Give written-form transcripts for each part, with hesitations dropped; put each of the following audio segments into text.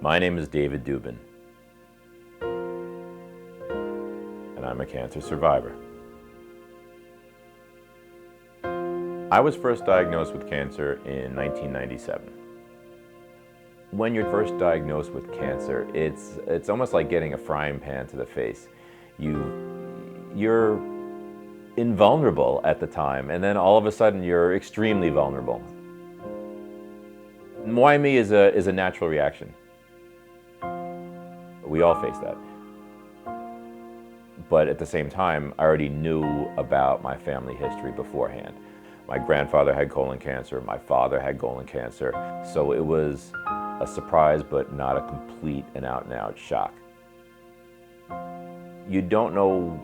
My name is David Dubin, and I'm a cancer survivor. I was first diagnosed with cancer in 1997. When you're first diagnosed with cancer, it's almost like getting a frying pan to the face. You're invulnerable at the time, and then all of a sudden you're extremely vulnerable. Why me is a natural reaction. We all face that. But at the same time, I already knew about my family history beforehand. My grandfather had colon cancer, my father had colon cancer, so it was a surprise but not a complete and out shock. You don't know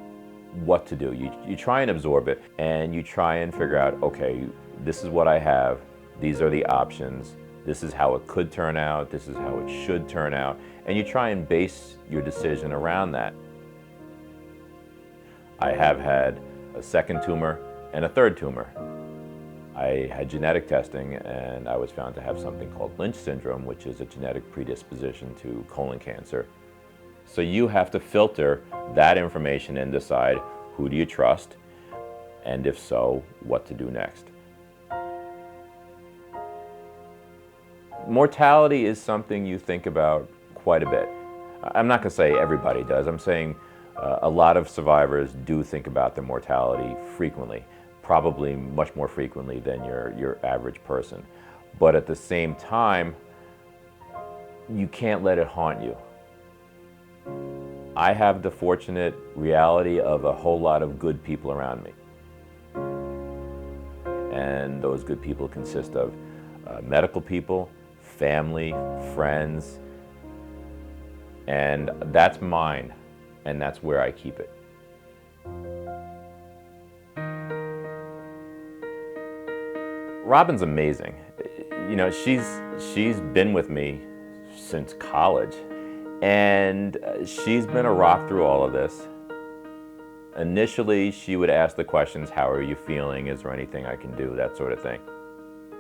what to do. You try and absorb it, and you try and figure out, okay, this is what I have, these are the options, this is how it could turn out, this is how it should turn out, and you try and base your decision around that. I have had a second tumor and a third tumor. I had genetic testing, and I was found to have something called Lynch syndrome, which is a genetic predisposition to colon cancer. So you have to filter that information and decide who do you trust, and if so, what to do next. Mortality is something you think about quite a bit. I'm not going to say everybody does. I'm saying a lot of survivors do think about their mortality frequently, probably much more frequently than your average person. But at the same time, you can't let it haunt you. I have the fortunate reality of a whole lot of good people around me. And those good people consist of medical people, family, friends, and that's mine, and that's where I keep it. Robin's amazing. You know, she's been with me since college, and she's been a rock through all of this. Initially, she would ask the questions, how are you feeling? Is there anything I can do? That sort of thing.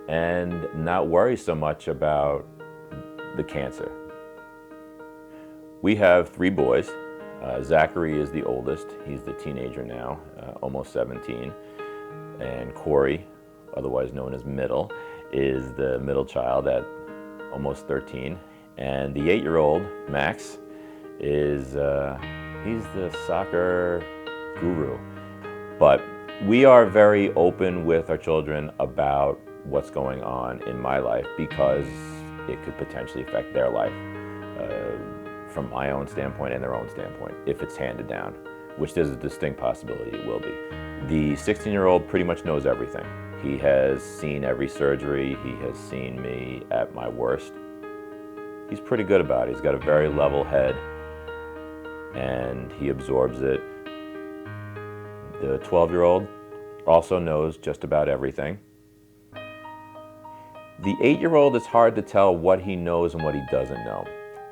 And not worry so much about the cancer. We have 3 boys. Zachary is the oldest. He's the teenager now, almost 17. And Corey, otherwise known as Middle, is the middle child at almost 13. And the 8-year-old, Max, is he's the soccer guru. But we are very open with our children about what's going on in my life because it could potentially affect their life from my own standpoint and their own standpoint if it's handed down, which there's a distinct possibility it will be. The 16-year-old pretty much knows everything. He has seen every surgery. He has seen me at my worst. He's pretty good about it. He's got a very level head, and he absorbs it. The 12-year-old also knows just about everything. The 8-year-old, it's hard to tell what he knows and what he doesn't know.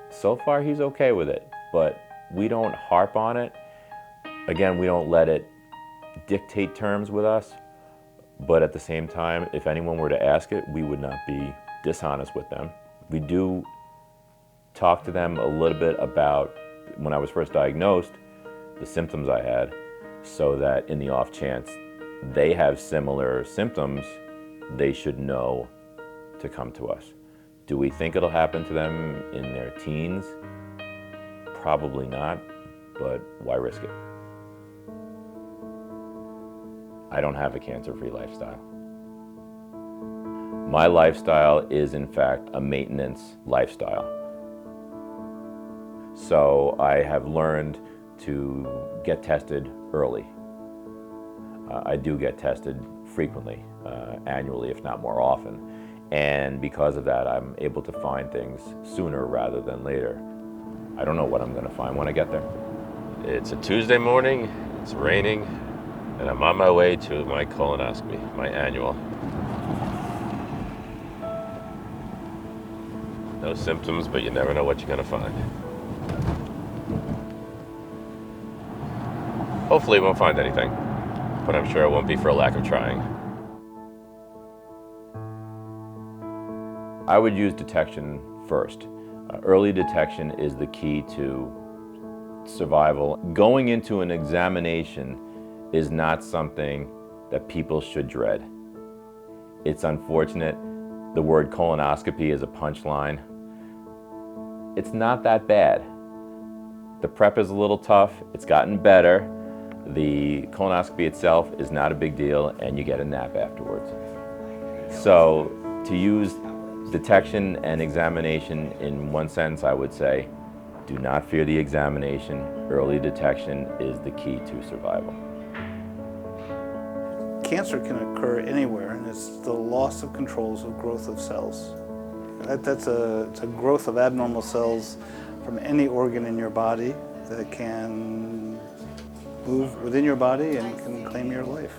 So far, he's okay with it, but we don't harp on it. Again, we don't let it dictate terms with us, but at the same time, if anyone were to ask it, we would not be dishonest with them. We do talk to them a little bit about, when I was first diagnosed, the symptoms I had, so that in the off chance they have similar symptoms, they should know to come to us. Do we think it'll happen to them in their teens? Probably not, but why risk it? I don't have a cancer-free lifestyle. My lifestyle is, in fact, a maintenance lifestyle. So I have learned to get tested early. I do get tested frequently, annually, if not more often. And because of that, I'm able to find things sooner rather than later. I don't know what I'm going to find when I get there. It's a Tuesday morning, it's raining, and I'm on my way to my colonoscopy, my annual. No symptoms, but you never know what you're going to find. Hopefully, we won't find anything, but I'm sure it won't be for a lack of trying. I would use detection first. Early detection is the key to survival. Going into an examination is not something that people should dread. It's unfortunate. The word colonoscopy is a punchline. It's not that bad. The prep is a little tough. It's gotten better. The colonoscopy itself is not a big deal, and you get a nap afterwards. So to use detection and examination in one sentence, I would say, do not fear the examination. Early detection is the key to survival. Cancer can occur anywhere, and it's the loss of controls of growth of cells. It's a growth of abnormal cells from any organ in your body that can move within your body and can claim your life.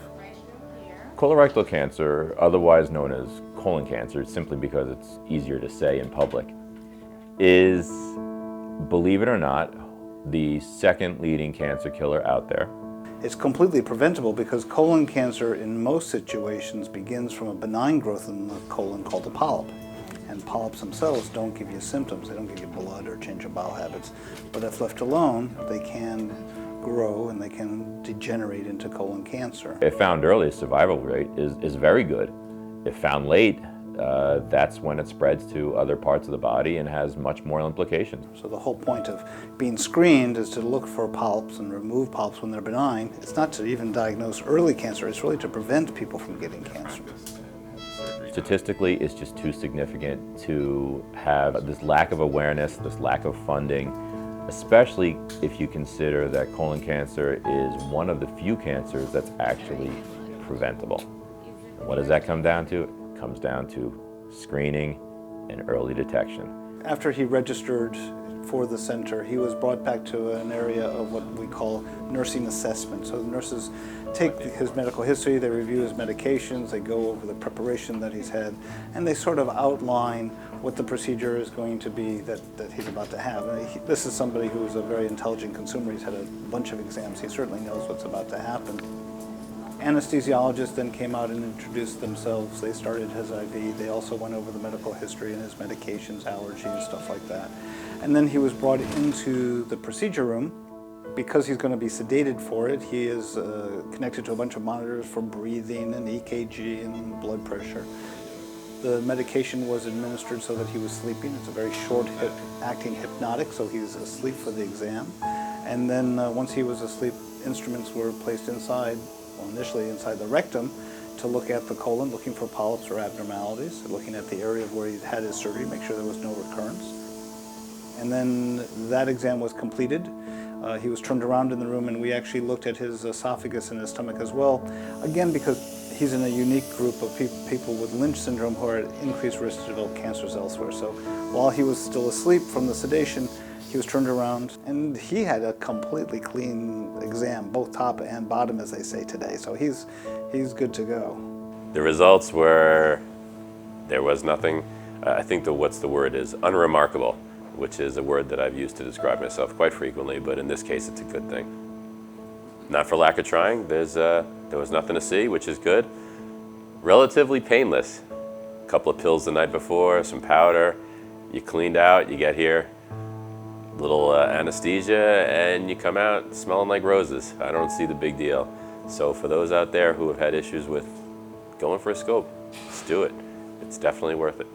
Colorectal cancer, otherwise known as colon cancer, simply because it's easier to say in public, is, believe it or not, the second leading cancer killer out there. It's completely preventable because colon cancer in most situations begins from a benign growth in the colon called a polyp. And polyps themselves don't give you symptoms. They don't give you blood or change of bowel habits. But if left alone, they can grow and they can degenerate into colon cancer. If found early, survival rate is very good. If found late, that's when it spreads to other parts of the body and has much more implications. So the whole point of being screened is to look for polyps and remove polyps when they're benign. It's not to even diagnose early cancer, it's really to prevent people from getting cancer. Statistically, it's just too significant to have this lack of awareness, this lack of funding, especially if you consider that colon cancer is one of the few cancers that's actually preventable. And what does that come down to? It comes down to screening and early detection. After he registered for the center, he was brought back to an area of what we call nursing assessment. So the nurses take his medical history, they review his medications, they go over the preparation that he's had, and they sort of outline what the procedure is going to be that he's about to have. And this is somebody who is a very intelligent consumer. He's had a bunch of exams. He certainly knows what's about to happen. Anesthesiologists then came out and introduced themselves. They started his IV. They also went over the medical history and his medications, allergies, stuff like that. And then he was brought into the procedure room. Because he's going to be sedated for it, he is connected to a bunch of monitors for breathing and EKG and blood pressure. The medication was administered so that he was sleeping. It's a very short acting hypnotic, so he was asleep for the exam. And then once he was asleep, instruments were placed inside, well, initially inside the rectum, to look at the colon, looking for polyps or abnormalities, looking at the area where he'd had his surgery, make sure there was no recurrence. And then that exam was completed. He was turned around in the room, and we actually looked at his esophagus and his stomach as well, again because he's in a unique group of people with Lynch syndrome who are at increased risk to develop cancers elsewhere. So while he was still asleep from the sedation, he was turned around, and he had a completely clean exam, both top and bottom, as they say today. So he's good to go. The results were, there was nothing, I think what's the word is, unremarkable, which is a word that I've used to describe myself quite frequently, but in this case it's a good thing. Not for lack of trying, there was nothing to see, which is good. Relatively painless. A couple of pills the night before, some powder, you cleaned out, you get here, little anesthesia, and you come out smelling like roses. I don't see the big deal. So for those out there who have had issues with going for a scope, just do it. It's definitely worth it.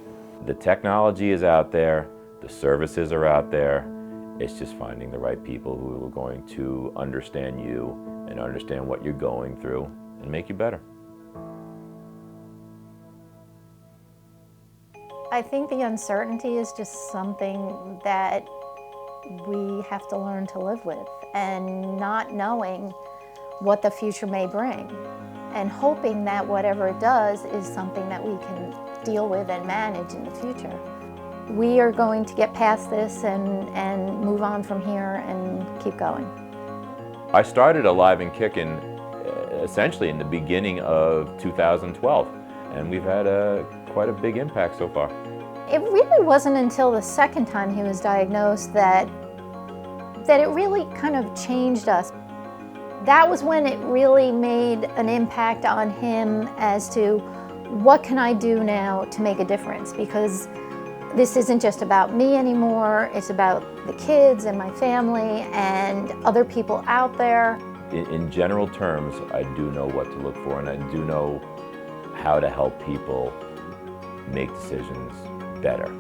The technology is out there. The services are out there. It's just finding the right people who are going to understand you and understand what you're going through and make you better. I think the uncertainty is just something that we have to learn to live with, and not knowing what the future may bring, and hoping that whatever it does is something that we can deal with and manage in the future. We are going to get past this and move on from here and keep going. I started AliveAndKickn essentially in the beginning of 2012, and we've had quite a big impact so far. It really wasn't until the second time he was diagnosed that it really kind of changed us. That was when it really made an impact on him as to what can I do now to make a difference, because this isn't just about me anymore, it's about the kids and my family and other people out there. In general terms, I do know what to look for, and I do know how to help people make decisions better.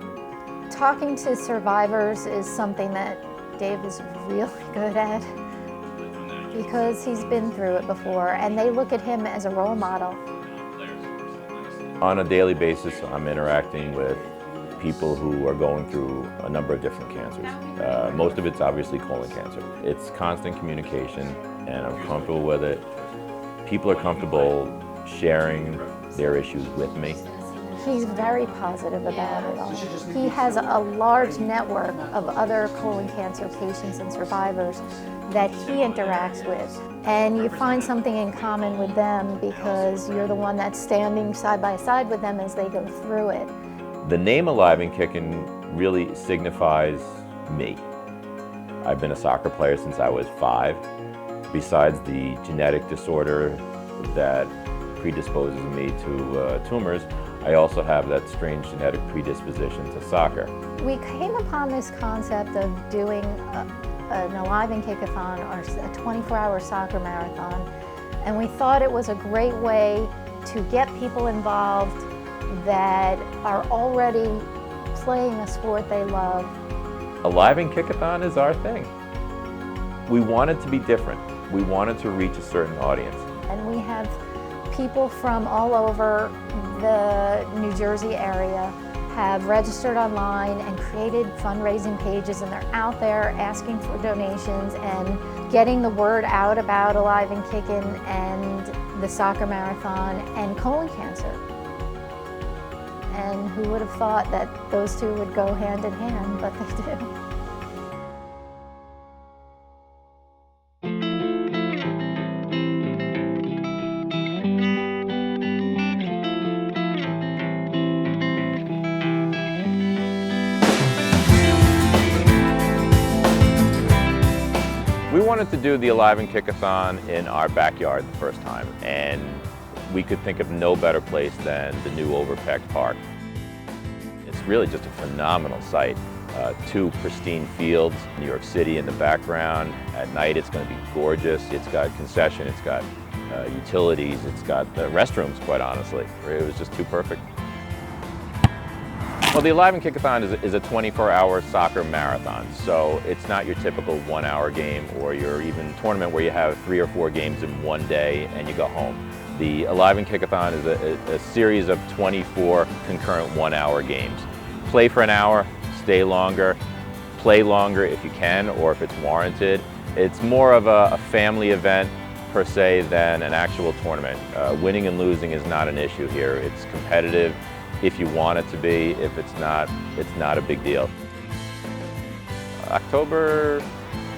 Talking to survivors is something that Dave is really good at because he's been through it before, and they look at him as a role model. On a daily basis, I'm interacting with people who are going through a number of different cancers. Most of it's obviously colon cancer. It's constant communication, and I'm comfortable with it. People are comfortable sharing their issues with me. He's very positive about it all. He has a large network of other colon cancer patients and survivors that he interacts with. And you find something in common with them because you're the one that's standing side by side with them as they go through it. The name AliveAndKickn really signifies me. I've been a soccer player since I was 5. Besides the genetic disorder that predisposes me to tumors, I also have that strange genetic predisposition to soccer. We came upon this concept of doing an AliveAndKick-a-thon, or a 24-hour soccer marathon, and we thought it was a great way to get people involved that are already playing a sport they love. AliveAndKick-a-thon is our thing. We wanted to be different. We wanted to reach a certain audience. And we have people from all over the New Jersey area have registered online and created fundraising pages, and they're out there asking for donations and getting the word out about AliveAndKickn and the soccer marathon and colon cancer. And who would have thought that those two would go hand in hand, but they do. We wanted to do the AliveAndKick-a-thon in our backyard the first time, and we could think of no better place than the new Overpeck Park. It's really just a phenomenal site. 2 pristine fields, New York City in the background. At night it's going to be gorgeous. It's got concession, it's got utilities, it's got the restrooms, quite honestly. It was just too perfect. Well, the AliveAndKick-a-thon is a 24-hour soccer marathon, so it's not your typical 1-hour game or your even tournament where you have 3 or 4 games in one day and you go home. The AliveAndKick-a-thon is a series of 24 concurrent 1-hour games. Play for an hour, stay longer, play longer if you can or if it's warranted. It's more of a family event per se than an actual tournament. Winning and losing is not an issue here. It's competitive if you want it to be. If it's not a big deal. October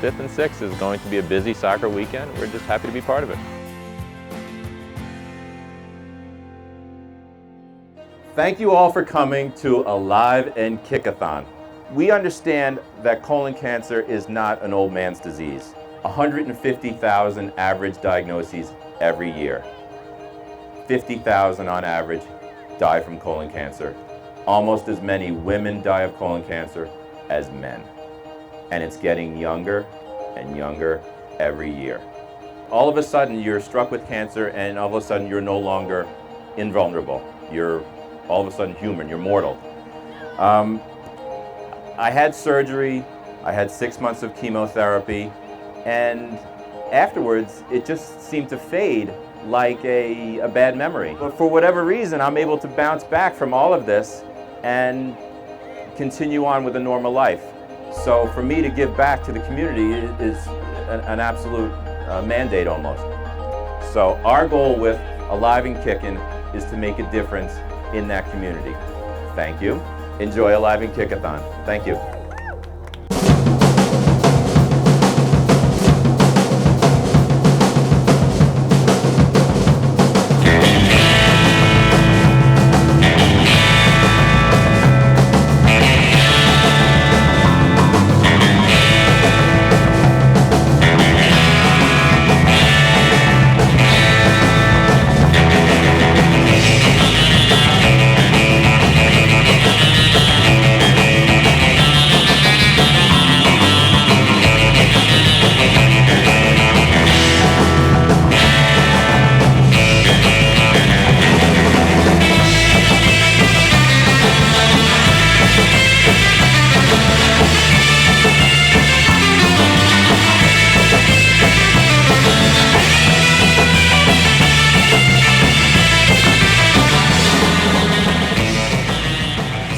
5th and 6th is going to be a busy soccer weekend. We're just happy to be part of it. Thank you all for coming to AliveAndKick-a-thon. We understand that colon cancer is not an old man's disease. 150,000 average diagnoses every year. 50,000 on average die from colon cancer. Almost as many women die of colon cancer as men. And it's getting younger and younger every year. All of a sudden you're struck with cancer, and all of a sudden you're no longer invulnerable. You're all of a sudden human, you're mortal. I had surgery, I had 6 months of chemotherapy, and afterwards it just seemed to fade like a bad memory. But for whatever reason, I'm able to bounce back from all of this and continue on with a normal life. So for me to give back to the community is an absolute mandate almost. So our goal with AliveAndKickn is to make a difference in that community. Thank you. Enjoy AliveAndKick-a-thon. Thank you.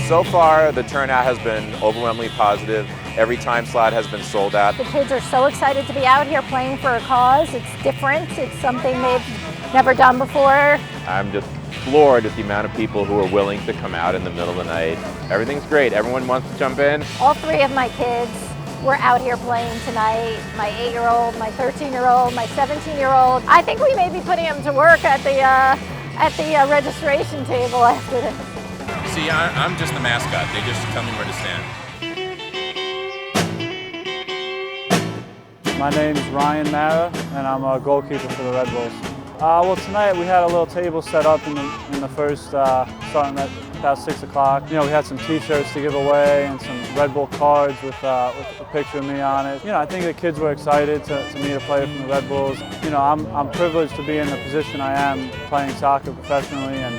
So far, the turnout has been overwhelmingly positive. Every time slot has been sold out. The kids are so excited to be out here playing for a cause. It's different. It's something they've never done before. I'm just floored at the amount of people who are willing to come out in the middle of the night. Everything's great. Everyone wants to jump in. All three of my kids were out here playing tonight. My 8-year-old, my 13-year-old, my 17-year-old. I think we may be putting them to work at the registration table after this. See, I'm just the mascot. They just tell me where to stand. My name is Ryan Mara, and I'm a goalkeeper for the Red Bulls. Well, tonight we had a little table set up in the first, starting at about 6 o'clock. You know, we had some T-shirts to give away and some Red Bull cards with a picture of me on it. You know, I think the kids were excited to meet a player from the Red Bulls. You know, I'm privileged to be in the position I am, playing soccer professionally, and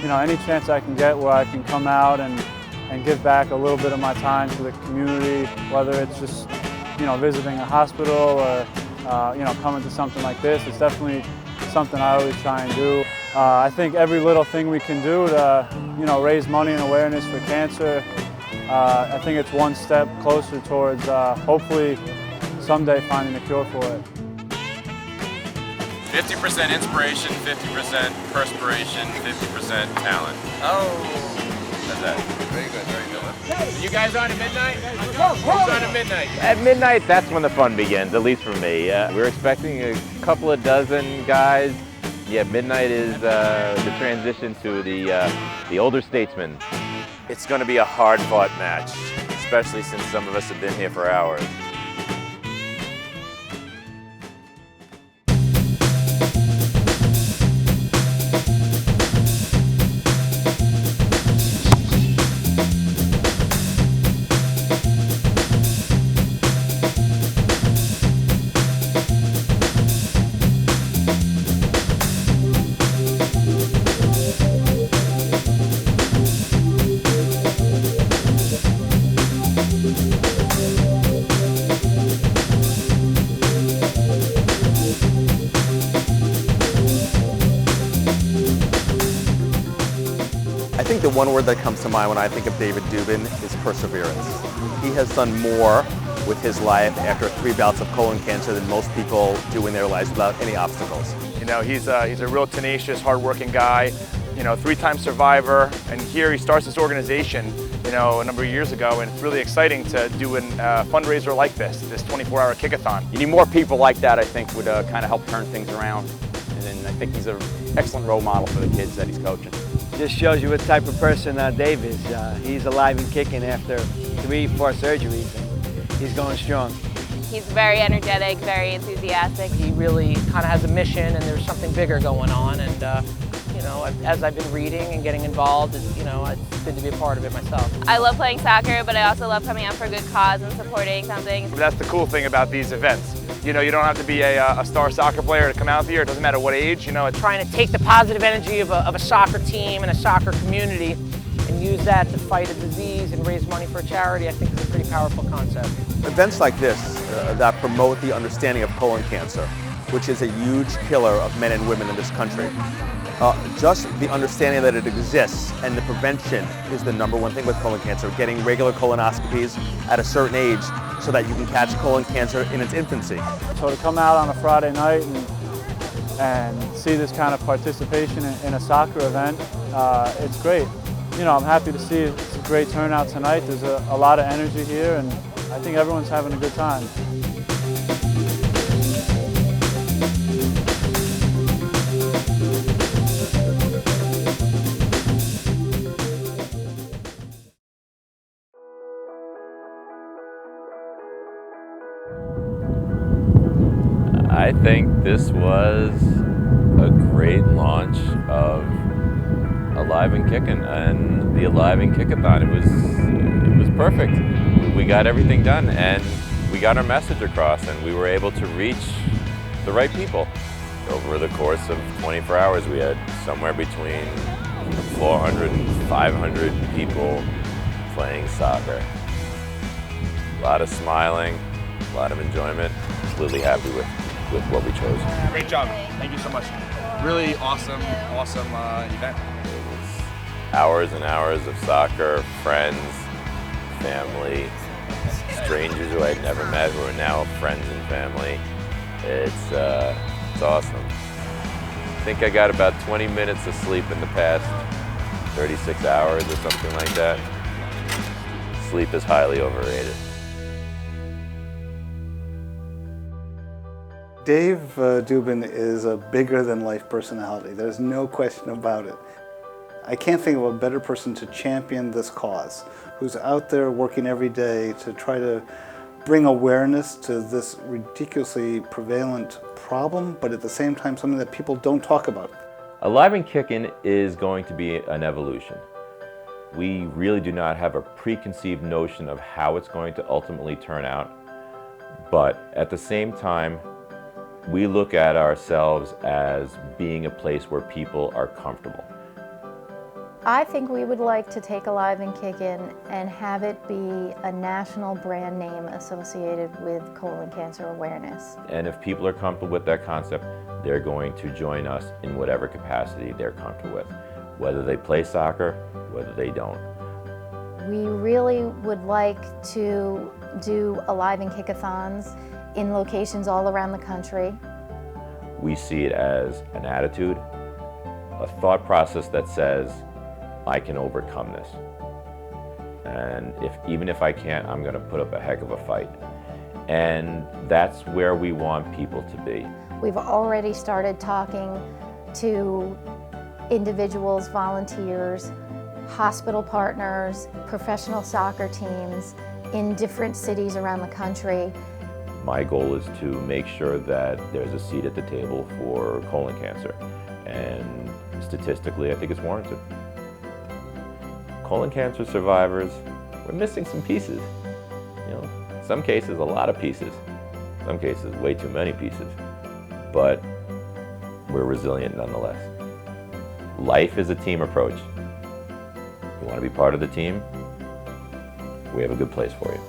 you know, any chance I can get where I can come out and give back a little bit of my time to the community, whether it's just, you know, visiting a hospital or, you know, coming to something like this. It's definitely something I always try and do. I think every little thing we can do to, you know, raise money and awareness for cancer, I think it's one step closer towards hopefully someday finding a cure for it. 50% inspiration, 50% perspiration, 50% talent. Oh, that's that. Very good, very good. You guys on at midnight? Who's on at midnight? At midnight, that's when the fun begins, at least for me. We're expecting a couple of dozen guys. Yeah, midnight is the transition to the older statesmen. It's going to be a hard-fought match, especially since some of us have been here for hours. I think the one word that comes to mind when I think of David Dubin is perseverance. He has done more with his life after 3 bouts of colon cancer than most people do in their lives without any obstacles. You know, he's a real tenacious, hardworking guy, you know, 3-time survivor, and here he starts this organization, you know, a number of years ago, and it's really exciting to do a fundraiser like this 24-hour kickathon. You need more people like that, I think, would kind of help turn things around. And then I think he's an excellent role model for the kids that he's coaching. Just shows you what type of person Dave is. He's alive and kicking after 3-4 surgeries, and he's going strong. He's very energetic, very enthusiastic. He really kind of has a mission, and there's something bigger going on. And you know, as I've been reading and getting involved, you know, it's good to be a part of it myself. I love playing soccer, but I also love coming out for a good cause and supporting something. That's the cool thing about these events. You know, you don't have to be a star soccer player to come out here. It doesn't matter what age, you know. It's trying to take the positive energy of a soccer team and a soccer community and use that to fight a disease and raise money for a charity, I think is a pretty powerful concept. Events like this that promote the understanding of colon cancer, which is a huge killer of men and women in this country. Just the understanding that it exists and the prevention is the #1 thing with colon cancer. Getting regular colonoscopies at a certain age so that you can catch colon cancer in its infancy. So to come out on a Friday night and see this kind of participation in a soccer event, it's great. You know, I'm happy to see it's a great turnout tonight. There's a lot of energy here, and I think everyone's having a good time. I think this was a great launch of AliveAndKickn and the AliveAndKickathon. It was perfect. We got everything done, and we got our message across, and we were able to reach the right people. Over the course of 24 hours, we had somewhere between 400 and 500 people playing soccer. A lot of smiling, a lot of enjoyment. Absolutely happy with what we chose. Great job. Thank you so much. Really awesome event. Hours and hours of soccer, friends, family, strangers who I'd never met who are now friends and family. It's awesome. I think I got about 20 minutes of sleep in the past 36 hours or something like that. Sleep is highly overrated. Dave Dubin is a bigger-than-life personality. There's no question about it. I can't think of a better person to champion this cause, who's out there working every day to try to bring awareness to this ridiculously prevalent problem, but at the same time something that people don't talk about. AliveAndKickn is going to be an evolution. We really do not have a preconceived notion of how it's going to ultimately turn out, but at the same time, we look at ourselves as being a place where people are comfortable. I think we would like to take AliveAndKickn and have it be a national brand name associated with colon cancer awareness. And if people are comfortable with that concept, they're going to join us in whatever capacity they're comfortable with, whether they play soccer, whether they don't. We really would like to do AliveAndKickathons in locations all around the country. We see it as an attitude, a thought process that says, I can overcome this. And even if I can't, I'm going to put up a heck of a fight. And that's where we want people to be. We've already started talking to individuals, volunteers, hospital partners, professional soccer teams in different cities around the country. My goal is to make sure that there's a seat at the table for colon cancer. And statistically, I think it's warranted. Colon cancer survivors, we're missing some pieces. You know, in some cases, a lot of pieces. In some cases, way too many pieces. But we're resilient nonetheless. Life is a team approach. You want to be part of the team? We have a good place for you.